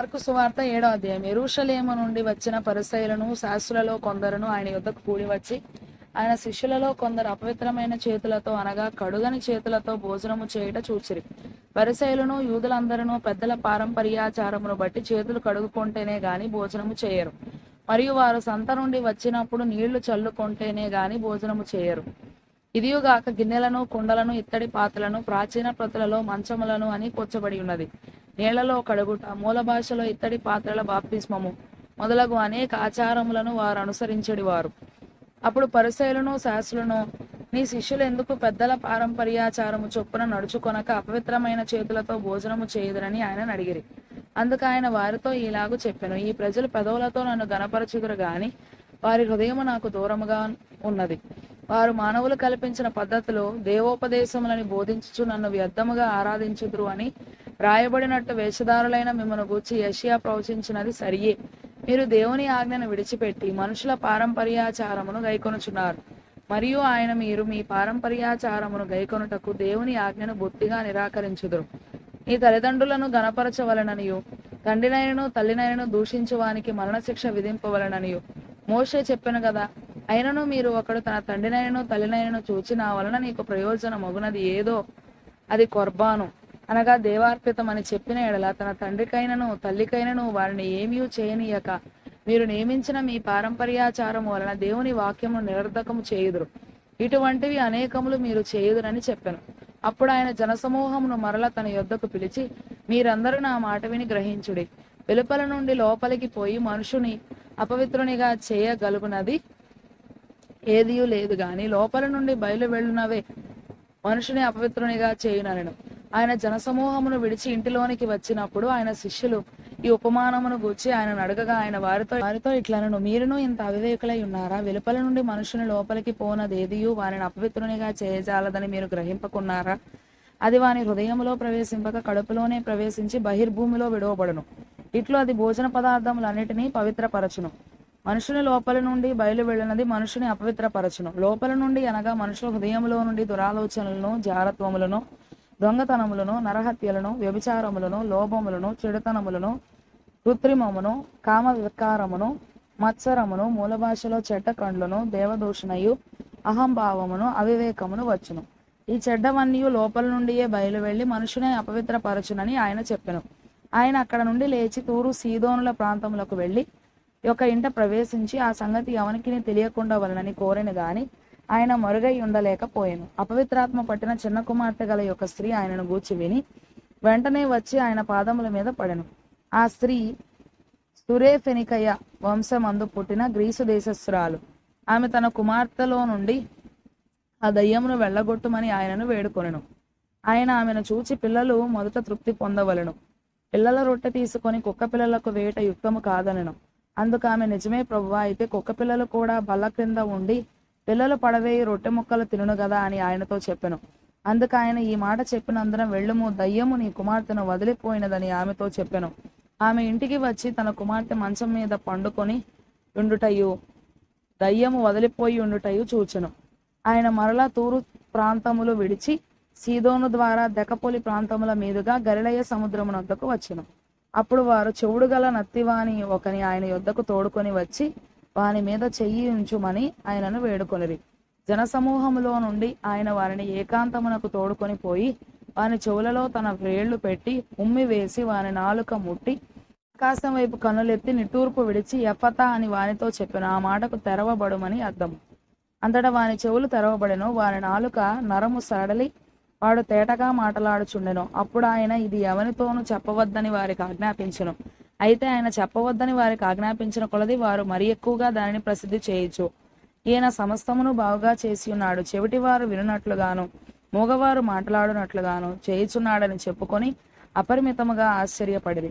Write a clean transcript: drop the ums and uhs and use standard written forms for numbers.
Mark సువార్త 7వ అధ్యాయం. యెరూషలేము నుండి వచ్చిన పరిసయ్యులను శాస్త్రులలో కొందరును ఆయన యొద్దకు కూడి వచ్చి ఆయన శిష్యులలో కొందరు అపవిత్రమైన చేతులతో అనగా కడుగని చేతులతో భోజనము చేయుట చూచిరి. పరిసయ్యులను యూదులందరూ పెద్దల పారంపర్యాచారమును బట్టి చేతులు కడుగుకొంటేనే గాని భోజనము చేయరు. మరియు వారు సంత నుండి వచ్చినప్పుడు నీళ్లు చల్లుకొంటేనే గాని భోజనము చేయరు. ఇదియుగాక గిన్నెలను కుండలను ఇత్తడి పాత్రలను ప్రాచీన ప్రతులలో మంచములను అని కూర్చబడి ఉన్నది. నీళ్లలో కడుగుట, మూల భాషలో ఇత్తడి పాత్రల బాప్తిస్మము మొదలగు అనేక ఆచారములను వారు అనుసరించెడివారు. అప్పుడు పరిసయ్యులను శాస్త్రులను, నీ శిష్యులు ఎందుకు పెద్దల పారంపర్యాచారము చొప్పున నడుచుకొనక అపవిత్రమైన చేతులతో భోజనము చేయుదురని ఆయనను అడిగిరి. అందుకు ఆయన వారితో ఇలాగు చెప్పెను, ఈ ప్రజలు పెదవులతో నన్ను గనపరచుదురు గాని వారి హృదయము నాకు దూరముగా ఉన్నది. వారు మానవులు కల్పించిన పద్ధతిలో దేవోపదేశములని బోధించుచు నన్ను వ్యర్థముగా ఆరాధించుదురు అని రాయబడినట్టు వేషధారులైన మిమ్మను గూర్చి యెషయా ప్రవచించినది సరియే. మీరు దేవుని ఆజ్ఞను విడిచిపెట్టి మనుషుల పారంపర్యాచారమును గైకొనుచున్నారు. మరియు ఆయన మీరు మీ పారంపర్యాచారమును గైకొనుటకు దేవుని ఆజ్ఞను బొత్తిగా నిరాకరించుదురు. నీ తల్లిదండ్రులను గణపరచవలననియు తండ్రినైనను తల్లినైనను దూషించువానికి మరణశిక్ష విధింపవలననియు మోషే చెప్పెను గదా. అయినను మీరు ఒకడు తన తండ్రినైనను తల్లినైనను చూచి నా వలన నీకు ప్రయోజనమగునది ఏదో అది కొర్బాను అనగా దేవార్పితం అని చెప్పిన ఎడల తన తండ్రికైనను తల్లికైనను వారిని ఏమీ చేయనీయక మీరు నియమించిన మీ పారంపర్యాచారము వలన దేవుని వాక్యము నిరర్ధకము చేయుదురు. ఇటువంటివి అనేకములు మీరు చేయుదురని చెప్పెను. అప్పుడు ఆయన జనసమూహమును మరల తన యొద్దకు పిలిచి, మీరందరూ నా మాట విని గ్రహించుడి. వెలుపల నుండి లోపలికి పోయి మనుషుని అపవిత్రునిగా చేయగలుగునది ఏదియూ లేదు గాని లోపల నుండి బయలు వెళ్ళునవే మనుషుని అపవిత్రునిగా చేయుననెను. ఆయన జనసమూహమును విడిచి ఇంటిలోనికి వచ్చినప్పుడు ఆయన శిష్యులు ఈ ఉపమానమును గూర్చి ఆయనను అడగగా ఆయన వారితో ఇట్లనెను, మీరును ఇంత అవివేకులై ఉన్నారా? వెలుపల నుండి మనుషుని లోపలికి పోనదేదియు వారిని అపవిత్రునిగా చేయజాలదని మీరు గ్రహింపకున్నారా? అది వాని హృదయములో ప్రవేశింపక కడుపులోనే ప్రవేశించి బహిర్భూమిలో విడవబడును. ఇట్లు అది భోజన పదార్థములన్నిటినీ పవిత్రపరచును. మనుషుని లోపలి నుండి బయలు వెళ్ళినది మనుషుని అపవిత్రపరచును. లోపల నుండి అనగా మనుషుల హృదయములో నుండి దురాలోచనలను, జారత్వములను, దొంగతనములను, నరహత్యలను, వ్యభిచారములను, లోభములను, చెడుతనములను, కృత్రిమమును, కామ వికారమును, మత్సరమును, మూల భాషలో చెడ్డ కండ్లను, దేవదూషణయు, అహంభావమును, అవివేకమును వచ్చును. ఈ చెడ్డవన్నీ లోపల నుండియే బయలు వెళ్ళి మనుషునే అపవిత్రపరచునని ఆయన చెప్పెను. ఆయన అక్కడ నుండి లేచి తూరు సీదోనుల ప్రాంతములకు వెళ్ళి ఒక ఇంట ప్రవేశించి ఆ సంగతి ఎవనికిని తెలియకుండా వలనని కోరెను గాని ఆయన మరుగై ఉండలేకపోయాను. అపవిత్రాత్మ పట్టిన చిన్న కుమార్తె గల యొక్క స్త్రీ ఆయనను గూర్చి విని వెంటనే వచ్చి ఆయన పాదముల మీద పడెను. ఆ స్త్రీ సురేఫెనికయ వంశమందు పుట్టిన గ్రీసు దేశస్థురాలు. ఆమె తన కుమార్తెలో నుండి ఆ దయ్యమును వెళ్ళగొట్టుమని ఆయనను వేడుకొనెను. ఆయన ఆమెను చూచి, పిల్లలు మొదట తృప్తి పొందవలెను, పిల్లల రొట్టె తీసుకొని కుక్క పిల్లలకు వేట యుక్తము కాదనెను. అందుకు ఆమె, నిజమే ప్రభువా, అయితే కుక్క పిల్లలు కూడా బల్ల క్రింద ఉండి పిల్లలు పడవేయి రొట్టె ముక్కలు తినును గదా అని ఆయనతో చెప్పెను. అందుకు ఆయన, ఈ మాట చెప్పినందున వెళ్ళుము, దయ్యము నీ కుమార్తెను వదిలిపోయినదని ఆమెతో చెప్పెను. ఆమె ఇంటికి వచ్చి తన కుమార్తె మంచం మీద పండుకొని ఉండుటయు దయ్యము వదిలిపోయి ఉండుటయు చూచెను. ఆయన మరలా తూరు ప్రాంతములు విడిచి సీదోను ద్వారా దెకపోలి ప్రాంతముల మీదుగా గలిలయ సముద్రమునొద్దకు వచ్చెను. అప్పుడు వారు చెవుడు గల నత్తివాని ఒకని ఆయన యొద్దకు తోడుకొని వచ్చి వాని మీద చెయ్యి ఉంచుమని ఆయనను వేడుకొనిరి. జనసమూహములో నుండి ఆయన వారిని ఏకాంతమునకు తోడుకొని పోయి వాని చెవులలో తన వ్రేళ్లు పెట్టి ఉమ్మి వేసి వాని నాలుక ముట్టి ఆకాశం వైపు కన్నులెత్తి నిట్టూర్పు విడిచి ఎఫతా అని వానితో చెప్పెను. ఆ మాటకు తెరవబడుమని అర్థము. అంతటా వాని చెవులు తెరవబడెను, వాని నాలుక నరము సడలి వాడు తేటగా మాటలాడుచుండెను. అప్పుడు ఆయన ఇది ఎవనితోనూ చెప్పవద్దని వారికి ఆజ్ఞాపించెను. అయితే ఆయన చెప్పవద్దని వారికి ఆజ్ఞాపించిన కొలది వారు మరి ఎక్కువగా దానిని ప్రసిద్ధి చేయొచ్చు. ఈయన సమస్తమును బాగుగా చేసి ఉన్నాడు, చెవిటివారు వినున్నట్లుగాను మూగవారు మాట్లాడునట్లుగాను చేయుచున్నాడని చెప్పుకొని అపరిమితముగా ఆశ్చర్యపడిరి.